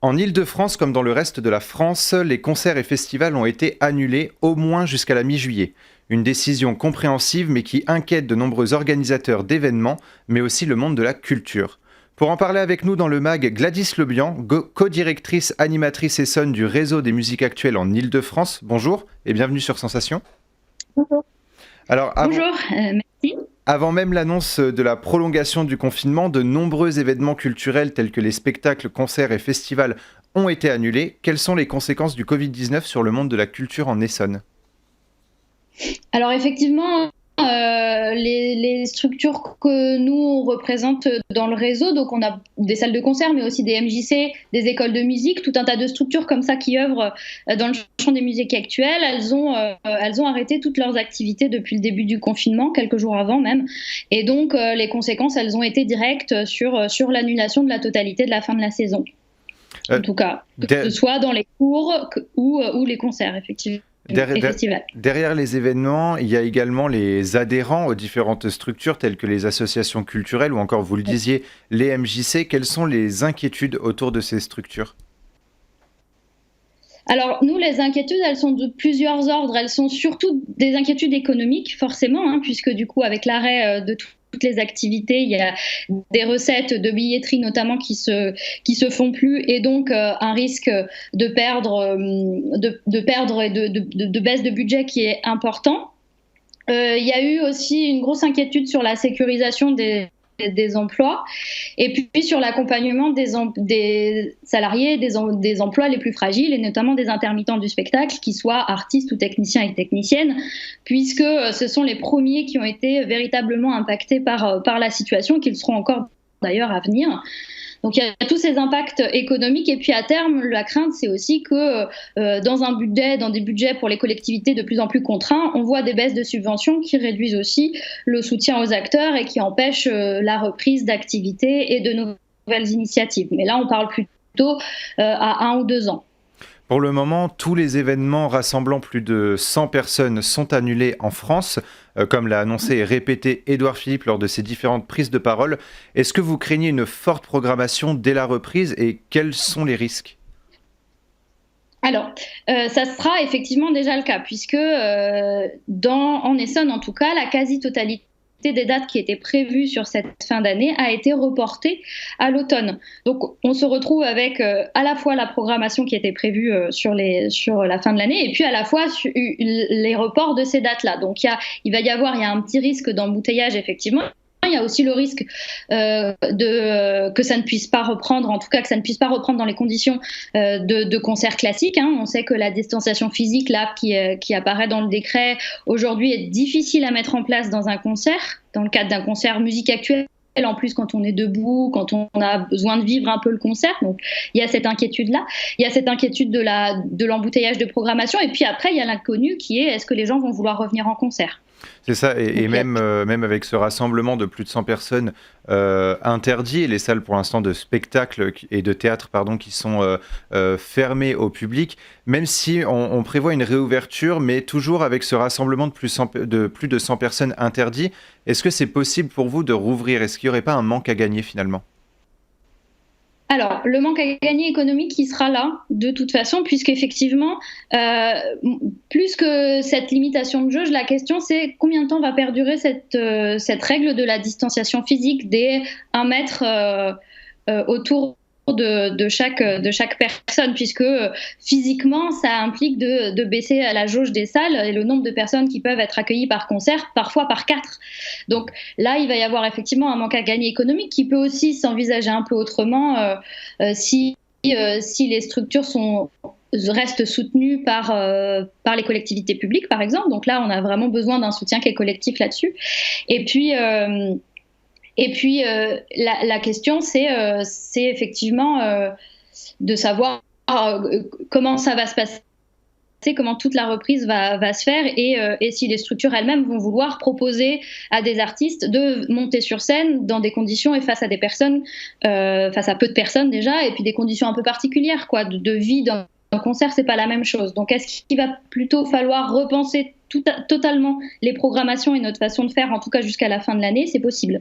En Île-de-France, comme dans le reste de la France, les concerts et festivals ont été annulés au moins jusqu'à la mi-juillet. Une décision compréhensive mais qui inquiète de nombreux organisateurs d'événements, mais aussi le monde de la culture. Pour en parler avec nous dans le MAG, Gladys Lebihan, co-directrice, animatrice Essonne du réseau des musiques actuelles en Île-de-France. Bonjour et bienvenue sur Sensation. Bonjour. Alors, Bonjour, merci. avant même l'annonce de la prolongation du confinement, de nombreux événements culturels tels que les spectacles, concerts et festivals ont été annulés. Quelles sont les conséquences du Covid-19 sur le monde de la culture en Essonne ? Alors effectivement, les structures que nous on représente dans le réseau, donc on a des salles de concert, mais aussi des MJC, des écoles de musique, tout un tas de structures comme ça qui œuvrent dans le champ des musiques actuelles. Elles ont arrêté toutes leurs activités depuis le début du confinement, quelques jours avant même. Et donc les conséquences, elles ont été directes sur l'annulation de la totalité de la fin de la saison. En tout cas, que ce soit dans les cours ou les concerts, effectivement. Derrière les événements, il y a également les adhérents aux différentes structures telles que les associations culturelles ou encore, vous le disiez, les MJC. Quelles sont les inquiétudes autour de ces structures ? Alors, nous, les inquiétudes, elles sont de plusieurs ordres. Elles sont surtout des inquiétudes économiques, forcément, puisque du coup, avec l'arrêt de toutes les activités, il y a des recettes de billetterie notamment qui se font plus, et donc un risque de perdre et de baisse de budget qui est important. Il y a eu aussi une grosse inquiétude sur la sécurisation des emplois, et puis sur l'accompagnement des salariés, des emplois les plus fragiles, et notamment des intermittents du spectacle, qu'ils soient artistes ou techniciens et techniciennes, puisque ce sont les premiers qui ont été véritablement impactés par la situation, qu'ils seront encore d'ailleurs à venir. Donc il y a tous ces impacts économiques, et puis à terme, la crainte, c'est aussi que dans des budgets pour les collectivités de plus en plus contraints, on voit des baisses de subventions qui réduisent aussi le soutien aux acteurs et qui empêchent la reprise d'activités et de nouvelles initiatives. Mais là, on parle plutôt à 1 ou 2 ans. Pour le moment, tous les événements rassemblant plus de 100 personnes sont annulés en France, comme l'a annoncé et répété Édouard Philippe lors de ses différentes prises de parole. Est-ce que vous craignez une forte programmation dès la reprise et quels sont les risques ? Alors, ça sera effectivement déjà le cas, puisque en Essonne, en tout cas, la quasi-totalité des dates qui étaient prévues sur cette fin d'année a été reportée à l'automne. Donc on se retrouve avec à la fois la programmation qui était prévue sur la fin de l'année, et puis à la fois les reports de ces dates-là. Donc il y a un petit risque d'embouteillage, effectivement. Il y a aussi le risque que ça ne puisse pas reprendre, en tout cas que ça ne puisse pas reprendre dans les conditions de concerts classiques. On sait que la distanciation physique là, qui apparaît dans le décret aujourd'hui est difficile à mettre en place dans un concert, dans le cadre d'un concert musique actuelle. En plus, quand on est debout, quand on a besoin de vivre un peu le concert. Donc, il y a cette inquiétude-là. Il y a cette inquiétude de l'embouteillage de programmation. Et puis après, il y a l'inconnu qui est, est-ce que les gens vont vouloir revenir en concert ? C'est ça, et même avec ce rassemblement de plus de 100 personnes interdit, et les salles pour l'instant de spectacle et de théâtre qui sont fermées au public, même si on prévoit une réouverture, mais toujours avec ce rassemblement de plus de 100 personnes interdit, est-ce que c'est possible pour vous de rouvrir ? Est-ce qu'il n'y aurait pas un manque à gagner finalement ? Alors, le manque à gagner économique qui sera là, de toute façon, puisqu'effectivement, plus que cette limitation de jauge, la question c'est combien de temps va perdurer cette règle de la distanciation physique des 1 mètre autour de chaque personne, puisque physiquement, ça implique de baisser à la jauge des salles et le nombre de personnes qui peuvent être accueillies par concert, parfois par 4. Donc là, il va y avoir effectivement un manque à gagner économique qui peut aussi s'envisager un peu autrement si les structures restent soutenues par les collectivités publiques, par exemple. Donc là, on a vraiment besoin d'un soutien qui est collectif là-dessus. Et puis, la question, c'est effectivement de savoir comment ça va se passer, comment toute la reprise va se faire, et si les structures elles-mêmes vont vouloir proposer à des artistes de monter sur scène dans des conditions et face à des personnes, face à peu de personnes déjà, et puis des conditions un peu particulières, quoi, de vie d'un concert, c'est pas la même chose. Donc est-ce qu'il va plutôt falloir repenser totalement les programmations et notre façon de faire, en tout cas jusqu'à la fin de l'année? C'est possible.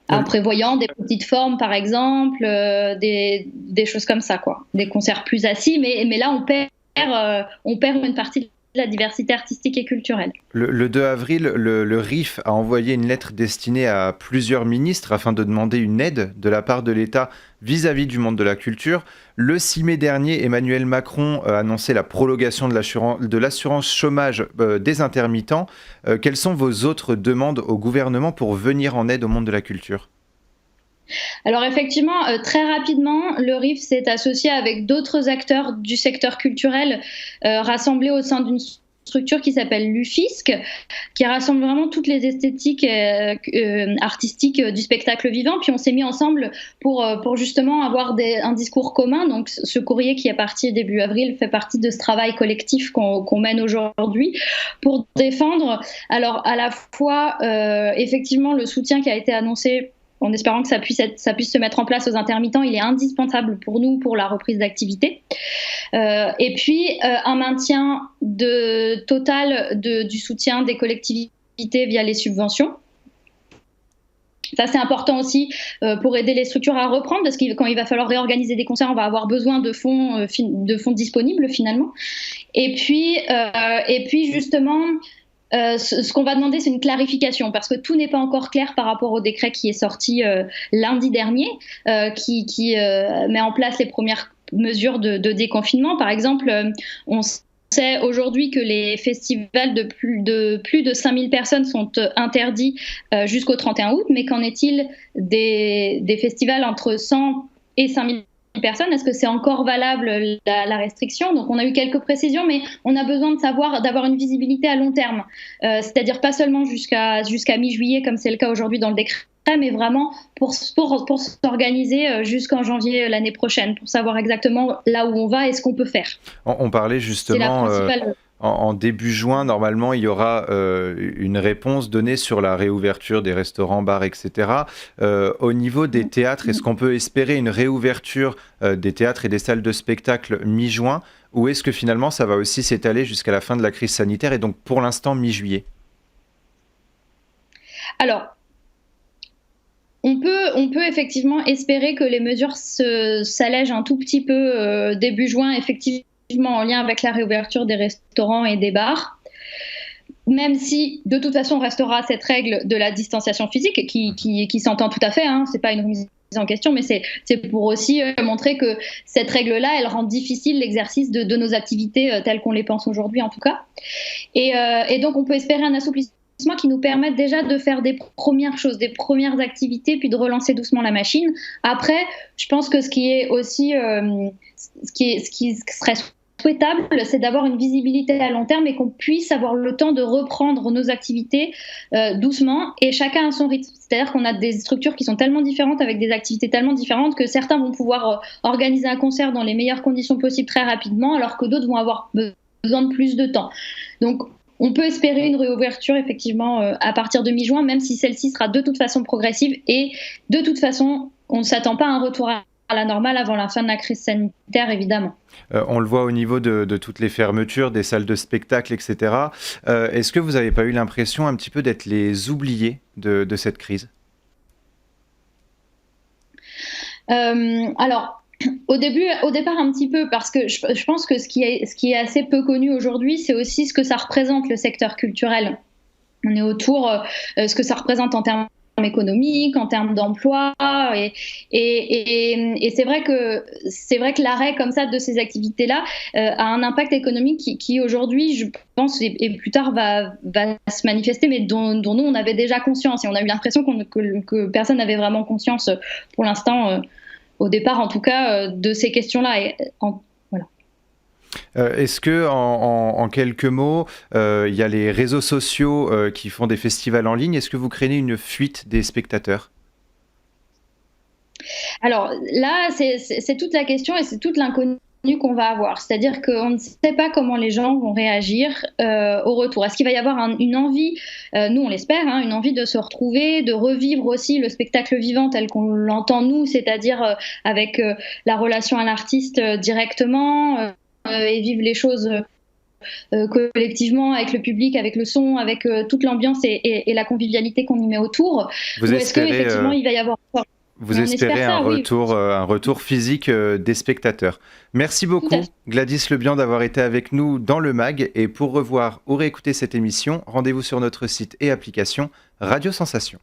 en prévoyant des petites formes, par exemple, des choses comme ça, quoi. Des concerts plus assis, mais là, on perd une partie de la diversité artistique et culturelle. Le 2 avril, le RIF a envoyé une lettre destinée à plusieurs ministres afin de demander une aide de la part de l'État vis-à-vis du monde de la culture. Le 6 mai dernier, Emmanuel Macron a annoncé la prolongation de l'assurance chômage des intermittents. Quelles sont vos autres demandes au gouvernement pour venir en aide au monde de la culture ? Alors effectivement, très rapidement, le RIF s'est associé avec d'autres acteurs du secteur culturel rassemblés au sein d'une structure qui s'appelle l'UFISC, qui rassemble vraiment toutes les esthétiques artistiques du spectacle vivant. Puis on s'est mis ensemble pour justement avoir un discours commun. Donc ce courrier qui est parti début avril fait partie de ce travail collectif qu'on mène aujourd'hui pour défendre, alors à la fois effectivement le soutien qui a été annoncé, en espérant que ça puisse se mettre en place aux intermittents, il est indispensable pour nous pour la reprise d'activité. Et puis un maintien total du soutien des collectivités via les subventions. Ça, c'est important aussi pour aider les structures à reprendre, parce que quand il va falloir réorganiser des concerts, on va avoir besoin de fonds disponibles finalement. Et puis justement, ce qu'on va demander, c'est une clarification, parce que tout n'est pas encore clair par rapport au décret qui est sorti lundi dernier, qui met en place les premières mesures de déconfinement. Par exemple, on sait aujourd'hui que les festivals de plus de 5000 personnes sont interdits jusqu'au 31 août, mais qu'en est-il des festivals entre 100 et 5000 personnes? Est-ce que c'est encore valable la restriction? Donc on a eu quelques précisions, mais on a besoin d'avoir une visibilité à long terme, c'est-à-dire pas seulement jusqu'à mi-juillet comme c'est le cas aujourd'hui dans le décret, mais vraiment pour s'organiser jusqu'en janvier l'année prochaine, pour savoir exactement là où on va et ce qu'on peut faire. On parlait justement... En début juin, normalement, il y aura une réponse donnée sur la réouverture des restaurants, bars, etc. Au niveau des théâtres, est-ce qu'on peut espérer une réouverture des théâtres et des salles de spectacle mi-juin, ou est-ce que finalement ça va aussi s'étaler jusqu'à la fin de la crise sanitaire et donc pour l'instant mi-juillet? Alors, on peut effectivement espérer que les mesures s'allègent un tout petit peu début juin, effectivement, en lien avec la réouverture des restaurants et des bars, même si de toute façon on restera cette règle de la distanciation physique qui s'entend tout à fait, hein, c'est pas une remise en question, mais c'est pour aussi montrer que cette règle-là, elle rend difficile l'exercice de nos activités telles qu'on les pense aujourd'hui en tout cas. Et donc on peut espérer un assouplissement qui nous permettent déjà de faire des premières choses, des premières activités, puis de relancer doucement la machine. Après, je pense que ce qui est aussi, ce qui serait souhaitable, c'est d'avoir une visibilité à long terme et qu'on puisse avoir le temps de reprendre nos activités doucement, et chacun à son rythme. C'est-à-dire qu'on a des structures qui sont tellement différentes, avec des activités tellement différentes, que certains vont pouvoir organiser un concert dans les meilleures conditions possibles très rapidement, alors que d'autres vont avoir besoin de plus de temps. Donc, on peut espérer une réouverture effectivement à partir de mi-juin, même si celle-ci sera de toute façon progressive, et de toute façon, on ne s'attend pas à un retour à la normale avant la fin de la crise sanitaire, évidemment. On le voit au niveau de toutes les fermetures, des salles de spectacle, etc. Est-ce que vous n'avez pas eu l'impression un petit peu d'être les oubliés de cette crise? Alors, au départ un petit peu, parce que je pense que ce qui est assez peu connu aujourd'hui, c'est aussi ce que ça représente, le secteur culturel. On est autour ce que ça représente en termes économiques, en termes d'emploi, et c'est vrai que l'arrêt comme ça de ces activités-là a un impact économique qui aujourd'hui, je pense, et plus tard va se manifester, mais dont nous on avait déjà conscience, et on a eu l'impression que personne n'avait vraiment conscience pour l'instant, au départ en tout cas, de ces questions-là. Est-ce que, en quelques mots, il y a les réseaux sociaux qui font des festivals en ligne. Est-ce que vous craignez une fuite des spectateurs? Alors là, c'est toute la question, et c'est toute l'inconnu qu'on va avoir. C'est-à-dire qu'on ne sait pas comment les gens vont réagir au retour. Est-ce qu'il va y avoir une envie, nous on l'espère, hein, une envie de se retrouver, de revivre aussi le spectacle vivant tel qu'on l'entend nous, c'est-à-dire avec la relation à l'artiste directement, et vivre les choses collectivement avec le public, avec le son, avec toute l'ambiance et la convivialité qu'on y met autour, Vous ou est-ce qu'effectivement il va y avoir... Vous espérez un retour physique des spectateurs. Merci beaucoup Gladys Lebihan d'avoir été avec nous dans le MAG, et pour revoir ou réécouter cette émission, rendez-vous sur notre site et application Radio Sensation.